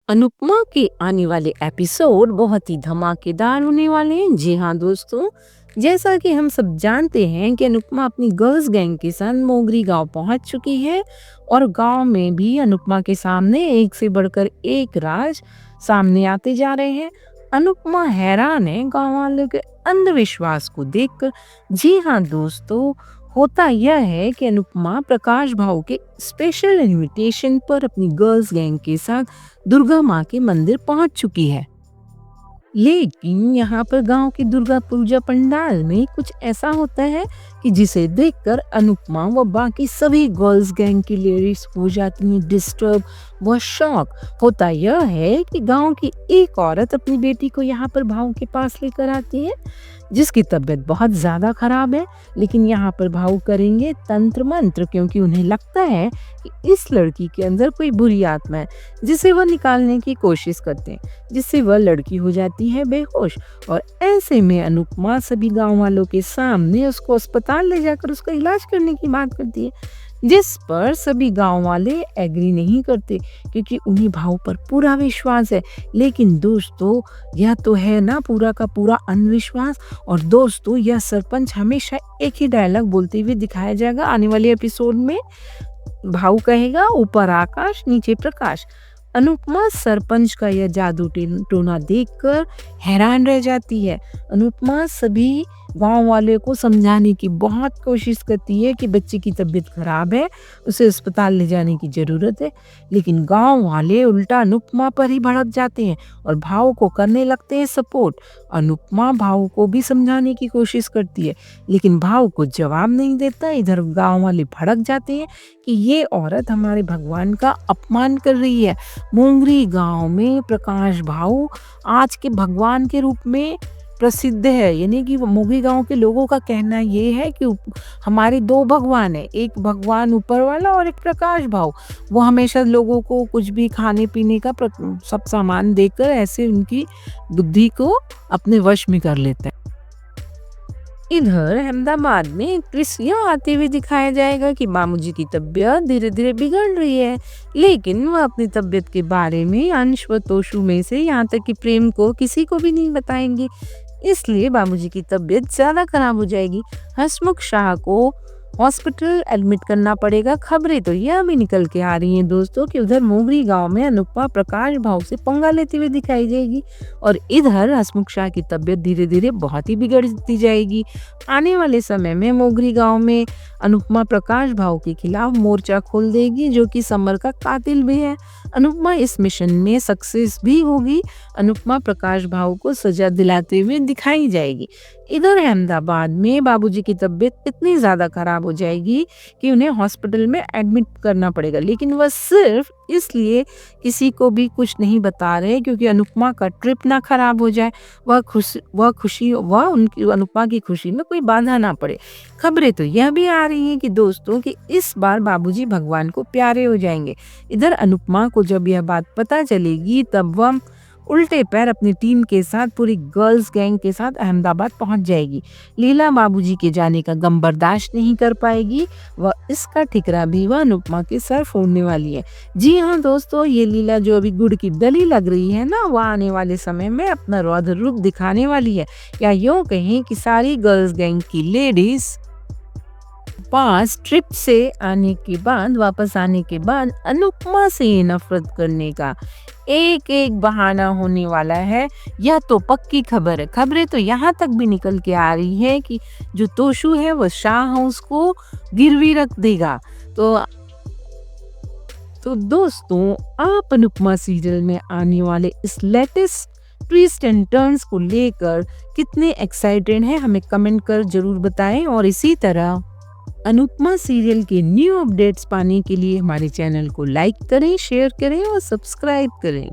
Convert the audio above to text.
अनुपमा के आने वाले एपिसोड बहुत ही धमाकेदार होने वाले हैं। जी हाँ दोस्तों, जैसा कि हम सब जानते हैं कि अनुपमा अपनी गर्ल्स गैंग के साथ मोगरी गांव पहुंच चुकी है और गांव में भी अनुपमा के सामने एक से बढ़कर एक राज सामने आते जा रहे हैं। अनुपमा हैरान है गांव वालों के अंधविश्वास को देखकर। जी हाँ दोस्तों, होता यह है कि अनुपमा प्रकाश भाऊ के स्पेशल इनविटेशन पर अपनी गर्ल्स गैंग के साथ दुर्गा माँ के मंदिर पहुंच चुकी है। लेकिन यहाँ पर गांव की दुर्गा पूजा पंडाल में कुछ ऐसा होता है कि जिसे देखकर अनुपमा व बाकी सभी गर्ल्स गैंग की लेडीज हो जाती हैं डिस्टर्ब व शॉक। होता यह है कि गांव की एक औरत अपनी बेटी को यहाँ पर भाऊ के पास लेकर आती है जिसकी तबीयत बहुत ज़्यादा खराब है। लेकिन यहाँ पर भाऊ करेंगे तंत्र मंत्र क्योंकि उन्हें लगता है कि इस लड़की के अंदर कोई बुरी आत्मा है जिसे वह निकालने की कोशिश करते हैं, जिससे वह लड़की हो जाती है बेहोश। और ऐसे में अनुपमा सभी गांव वालों के सामने उसको अस्पताल ले जाकर उसका इलाज करने की बात करती है, जिस पर सभी गांव वाले एग्री नहीं करते क्योंकि उन्हें भाव पर पूरा विश्वास है। लेकिन दोस्तों, यह तो है ना पूरा का पूरा अंधविश्वास। और दोस्तों, यह सरपंच हमेशा एक ही डायलॉग बोलते हुए दिखाया जाएगा आने वाले एपिसोड में। भाऊ कहेगा ऊपर आकाश नीचे प्रकाश। अनुपमा सरपंच का यह जादू टोना देखकर हैरान रह जाती है। अनुपमा सभी गांव वाले को समझाने की बहुत कोशिश करती है कि बच्चे की तबीयत खराब है, उसे अस्पताल ले जाने की जरूरत है। लेकिन गांव वाले उल्टा अनुपमा पर ही भड़क जाते हैं और भाव को करने लगते हैं सपोर्ट। अनुपमा भाव को भी समझाने की कोशिश करती है लेकिन भाव को जवाब नहीं देता। इधर गांव वाले भड़क जाते हैं कि ये औरत हमारे भगवान का अपमान कर रही है। मोंगरी गांव में प्रकाश भाऊ आज के भगवान के रूप में प्रसिद्ध है। यानी कि मोंगरी गांव के लोगों का कहना ये है कि हमारे दो भगवान है, एक भगवान ऊपर वाला और एक प्रकाश भाऊ। वो हमेशा लोगों को कुछ भी खाने पीने का सब सामान देकर ऐसे उनकी बुद्धि को अपने वश में कर लेते हैं। इधर अहमदाबाद में ट्विस्ट आते हुए दिखाया जाएगा कि मामू जी की तबीयत धीरे धीरे बिगड़ रही है, लेकिन वह अपनी तबीयत के बारे में अंश व तोशु में से यहाँ तक कि प्रेम को किसी को भी नहीं बताएंगे। इसलिए बाबूजी की तबीयत ज्यादा खराब हो जाएगी। हसमुख शाह को हॉस्पिटल एडमिट करना पड़ेगा। खबरें तो यह भी निकल के आ रही हैं दोस्तों कि उधर मोगरी गांव में अनुपमा प्रकाश भाव से पंगा लेते हुए दिखाई जाएगी और इधर हसमुख शाह की तबीयत धीरे धीरे बहुत ही बिगड़ती जाएगी। आने वाले समय में मोगरी गांव में अनुपमा प्रकाश भाव के खिलाफ मोर्चा खोल देगी जो कि समर का कातिल भी है। अनुपमा इस मिशन में सक्सेस भी होगी। अनुपमा प्रकाश भाव को सजा दिलाते हुए दिखाई जाएगी। इधर अहमदाबाद में बाबूजी की तबीयत इतनी ज़्यादा खराब हो जाएगी कि उन्हें हॉस्पिटल में एडमिट करना पड़ेगा, लेकिन वह सिर्फ इसलिए किसी को भी कुछ नहीं बता रहे क्योंकि अनुपमा का ट्रिप ना खराब हो जाए, वह उनकी अनुपमा की खुशी में कोई बाधा ना पड़े। खबरें तो यह भी आ रही हैं कि दोस्तों कि इस बार बाबूजी भगवान को प्यारे हो जाएंगे। इधर अनुपमा को जब यह बात पता चलेगी तब वह उल्टे पैर अपनी टीम के साथ पूरी गर्ल्स गैंग के साथ अहमदाबाद पहुंच जाएगी। लीला बाबूजी के जाने का गम बर्दाश्त नहीं कर पाएगी। वह इसका ठिकरा भी वह अनुपमा के सर फोड़ने वाली है। जी हाँ दोस्तों, ये लीला जो अभी गुड़ की डली लग रही है ना, वह आने वाले समय में अपना रौद्र रूप दिखाने वाली है। या यूं कहें कि सारी गर्ल्स गैंग की लेडीज पास ट्रिप से वापस आने के बाद अनुपमा से नफरत करने का एक एक बहाना होने वाला है। यह तो पक्की खबर है। खबरें तो यहाँ तक भी निकल के आ रही है कि जो तोशु है वह शाह हाउस को गिरवी रख देगा। तो दोस्तों, आप अनुपमा सीरियल में आने वाले इस लेटेस्ट ट्विस्ट एंड टर्न्स को लेकर कितने एक्साइटेड हैं हमें कमेंट कर जरूर बताएं। और इसी तरह अनुपमा सीरियल के न्यू अपडेट्स पाने के लिए हमारे चैनल को लाइक करें, शेयर करें और सब्सक्राइब करें।